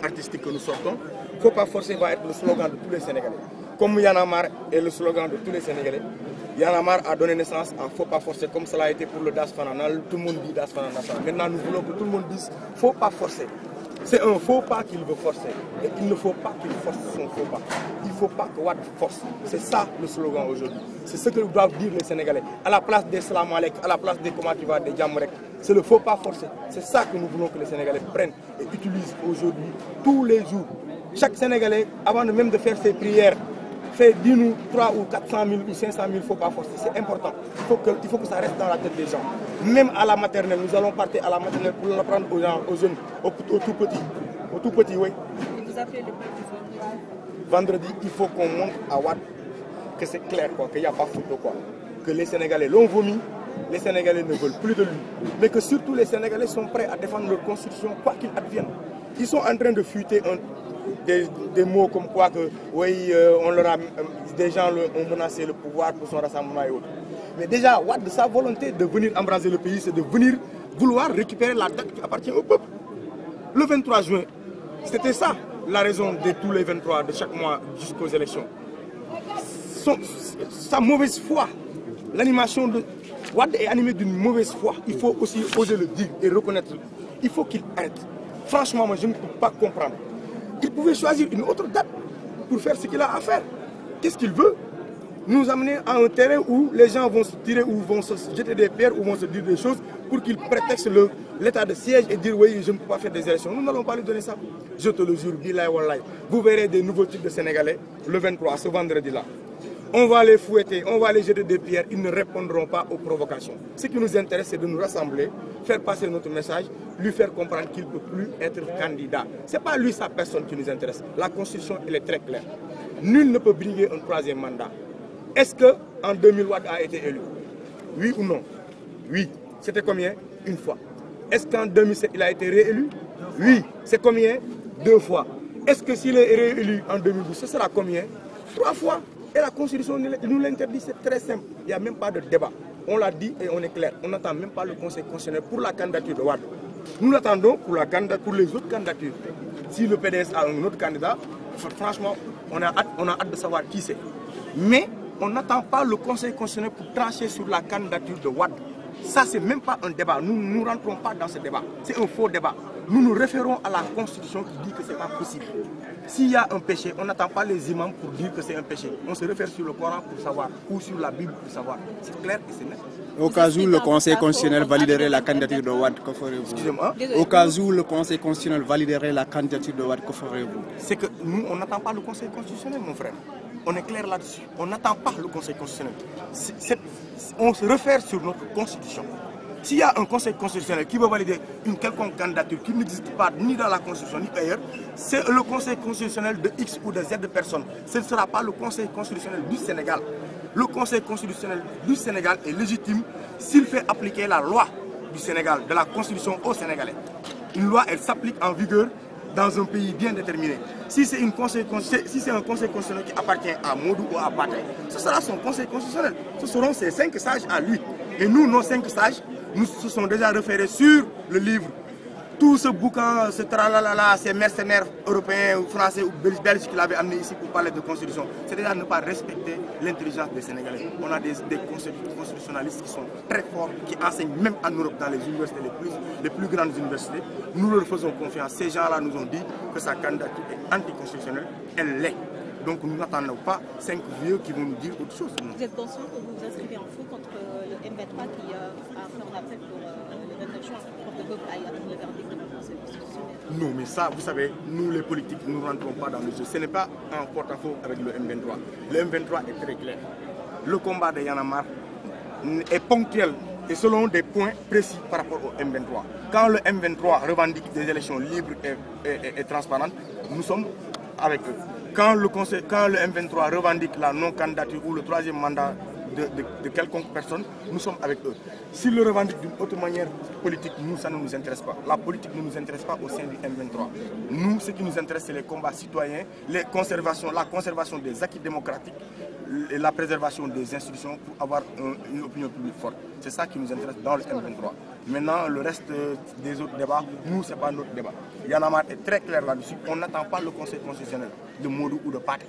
artistique que nous sortons. Il ne faut pas forcer va être le slogan de tous les Sénégalais. Comme Y'en a marre est le slogan de tous les Sénégalais, Y'en a marre a donné naissance à faut pas forcer, comme cela a été pour le Das Fanana. Tout le monde dit Das Fanana. Maintenant, nous voulons que tout le monde dise faut pas forcer. C'est un faux pas qu'il veut forcer. Et il ne faut pas qu'il force son faux pas. Il ne faut pas que Wade force. C'est ça le slogan aujourd'hui. C'est ce que doivent dire les Sénégalais. À la place des Salam Alek, à la place des comment tu vas, des Djamrek, c'est le faux pas forcé. C'est ça que nous voulons que les Sénégalais prennent et utilisent aujourd'hui, tous les jours. Chaque Sénégalais, avant même de faire ses prières, fait dis-nous 3 ou 400 000 ou 500 000 faut pas forcer. C'est important. Il faut que ça reste dans la tête des gens. Même à la maternelle, nous allons partir à la maternelle pour l'apprendre aux gens, aux jeunes, aux tout petits. Aux tout petits, oui. Et vous appelez le peuple vendredi, il faut qu'on montre à Wade que c'est clair, qu'il n'y a pas photo, quoi. Que les Sénégalais l'ont vomi, les Sénégalais ne veulent plus de lui. Mais que surtout les Sénégalais sont prêts à défendre leur constitution, quoi qu'il advienne. Ils sont en train de fuiter des mots comme quoi que oui, des gens ont menacé le pouvoir pour son rassemblement et autres. Mais déjà, Wade, de sa volonté de venir embraser le pays, c'est de venir vouloir récupérer la dette qui appartient au peuple. Le 23 juin, c'était ça la raison de tous les 23 de chaque mois jusqu'aux élections. Sa mauvaise foi, l'animation de Wade est animée d'une mauvaise foi. Il faut aussi oser le dire et reconnaître. Il faut qu'il arrête. Franchement, moi, je ne peux pas comprendre. Il pouvait choisir une autre date pour faire ce qu'il a à faire. Qu'est-ce qu'il veut? Nous amener à un terrain où les gens vont se tirer ou vont se jeter des pierres ou vont se dire des choses pour qu'il prétexte l'état de siège et dire oui, je ne peux pas faire des élections. Nous n'allons pas lui donner ça. Je te le jure, billahi wallahi. Vous verrez des nouveaux types de Sénégalais le 23, ce vendredi-là. On va les fouetter, on va les jeter des pierres, ils ne répondront pas aux provocations. Ce qui nous intéresse, c'est de nous rassembler, faire passer notre message, lui faire comprendre qu'il ne peut plus être candidat. Ce n'est pas lui, sa personne qui nous intéresse. La Constitution, elle est très claire. Nul ne peut briguer un troisième mandat. Est-ce qu'en 2000, Wade a été élu? Oui ou non? Oui. C'était combien? Une fois. Est-ce qu'en 2007, il a été réélu? Oui. C'est combien? 2 fois. Est-ce que s'il est réélu en 2012, ce sera combien? 3 fois. Et la Constitution nous l'interdit, c'est très simple. Il n'y a même pas de débat. On l'a dit et on est clair. On n'attend même pas le Conseil constitutionnel pour la candidature de Wade. Nous l'attendons pour les autres candidatures. Si le PDS a un autre candidat, franchement, on a hâte de savoir qui c'est. Mais on n'attend pas le Conseil constitutionnel pour trancher sur la candidature de Wade. Ça, c'est même pas un débat. Nous ne rentrons pas dans ce débat. C'est un faux débat. Nous nous référons à la Constitution qui dit que ce n'est pas possible. S'il y a un péché, on n'attend pas les imams pour dire que c'est un péché. On se réfère sur le Coran pour savoir, ou sur la Bible pour savoir. C'est clair et c'est net. Au cas où le Conseil constitutionnel validerait la candidature de Wade, que ferez-vous? Excusez-moi. Au cas où le Conseil constitutionnel validerait la candidature de Wade, que ferez-vous? C'est que nous, on n'attend pas le Conseil constitutionnel, mon frère. On est clair là-dessus. On n'attend pas le Conseil constitutionnel. On se réfère sur notre Constitution. S'il y a un Conseil constitutionnel qui veut valider une quelconque candidature qui n'existe pas ni dans la Constitution ni ailleurs, c'est le Conseil constitutionnel de X ou de Z personnes. Ce ne sera pas le Conseil constitutionnel du Sénégal. Le Conseil constitutionnel du Sénégal est légitime s'il fait appliquer la loi du Sénégal, de la Constitution aux Sénégalais. Une loi, elle s'applique en vigueur dans un pays bien déterminé. Si c'est un Conseil constitutionnel qui appartient à Modou ou à Patrick, ce sera son Conseil constitutionnel. Ce seront ses 5 sages à lui. Et nous, nos 5 sages, nous se sont déjà référés sur le livre. Tout ce bouquin, ce tralala, ces mercenaires européens ou français ou belges qui l'avaient amené ici pour parler de constitution, c'est déjà ne pas respecter l'intelligence des Sénégalais. On a des constitutionnalistes qui sont très forts, qui enseignent même en Europe dans les universités les plus grandes universités. Nous leur faisons confiance. Ces gens-là nous ont dit que sa candidature est anticonstitutionnelle. Elle l'est. Donc nous n'attendons pas 5 vieux qui vont nous dire autre chose. Vous êtes conscient que vous vous inscrivez en faux contre le M23 qui a fait un appel pour le 29 juin pour que le peuple aille attendre le verdict de la Conseil constitutionnel? Non, mais ça, vous savez, nous les politiques, nous ne rentrons pas dans le jeu. Ce n'est pas un porte-à-faux avec le M23. Le M23 est très clair. Le combat de Y'en a marre est ponctuel et selon des points précis par rapport au M23. Quand le M23 revendique des élections libres et transparentes, nous sommes avec eux. Quand le M23 revendique la non-candidature ou le 3e mandat de quelconque personne, nous sommes avec eux. S'ils le revendiquent d'une autre manière politique, nous, ça ne nous intéresse pas. La politique ne nous intéresse pas au sein du M23. Nous, ce qui nous intéresse, c'est les combats citoyens, la conservation des acquis démocratiques et la préservation des institutions pour avoir une opinion publique forte. C'est ça qui nous intéresse dans le M23. Maintenant, le reste des autres débats, nous, ce n'est pas notre débat. Y'en a marre est très clair là-dessus. On n'attend pas le Conseil constitutionnel de Modou ou de Pathé.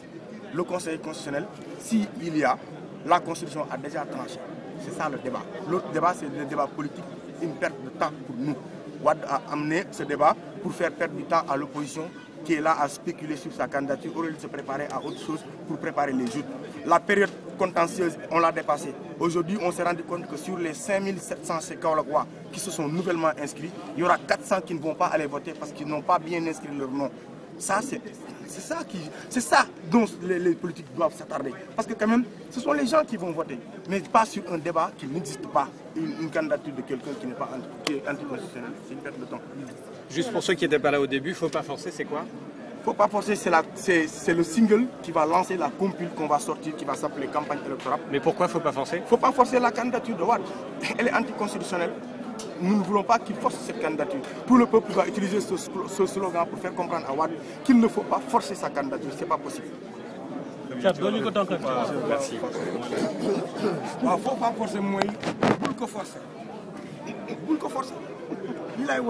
Le Conseil constitutionnel, s'il y a, la Constitution a déjà tranché. C'est ça le débat. L'autre débat, c'est le débat politique, une perte de temps pour nous. Wade a amené ce débat pour faire perdre du temps à l'opposition qui est là à spéculer sur sa candidature au lieu de se préparer à autre chose pour préparer les joutes. La période contentieuse, on l'a dépassée. Aujourd'hui, on s'est rendu compte que sur les 5700 Kaolackois qui se sont nouvellement inscrits, il y aura 400 qui ne vont pas aller voter parce qu'ils n'ont pas bien inscrit leur nom. Ça, c'est ça dont les politiques doivent s'attarder. Parce que quand même, ce sont les gens qui vont voter, mais pas sur un débat qui n'existe pas. Une candidature de quelqu'un qui n'est pas anticonstitutionnel. C'est une perte de temps. Juste pour ceux qui n'étaient pas là au début, il ne faut pas forcer, c'est quoi? Faut pas forcer, c'est le single qui va lancer la compile qu'on va sortir, qui va s'appeler campagne électorale. Mais pourquoi il ne faut pas forcer? Faut pas forcer la candidature de Wade. Elle est anticonstitutionnelle. Nous ne voulons pas qu'il force cette candidature. Tout le peuple va utiliser ce slogan pour faire comprendre à Wade qu'il ne faut pas forcer sa candidature. Ce n'est pas possible. Merci. Il ne faut pas forcer moi. Bul ko forcer. Il a eu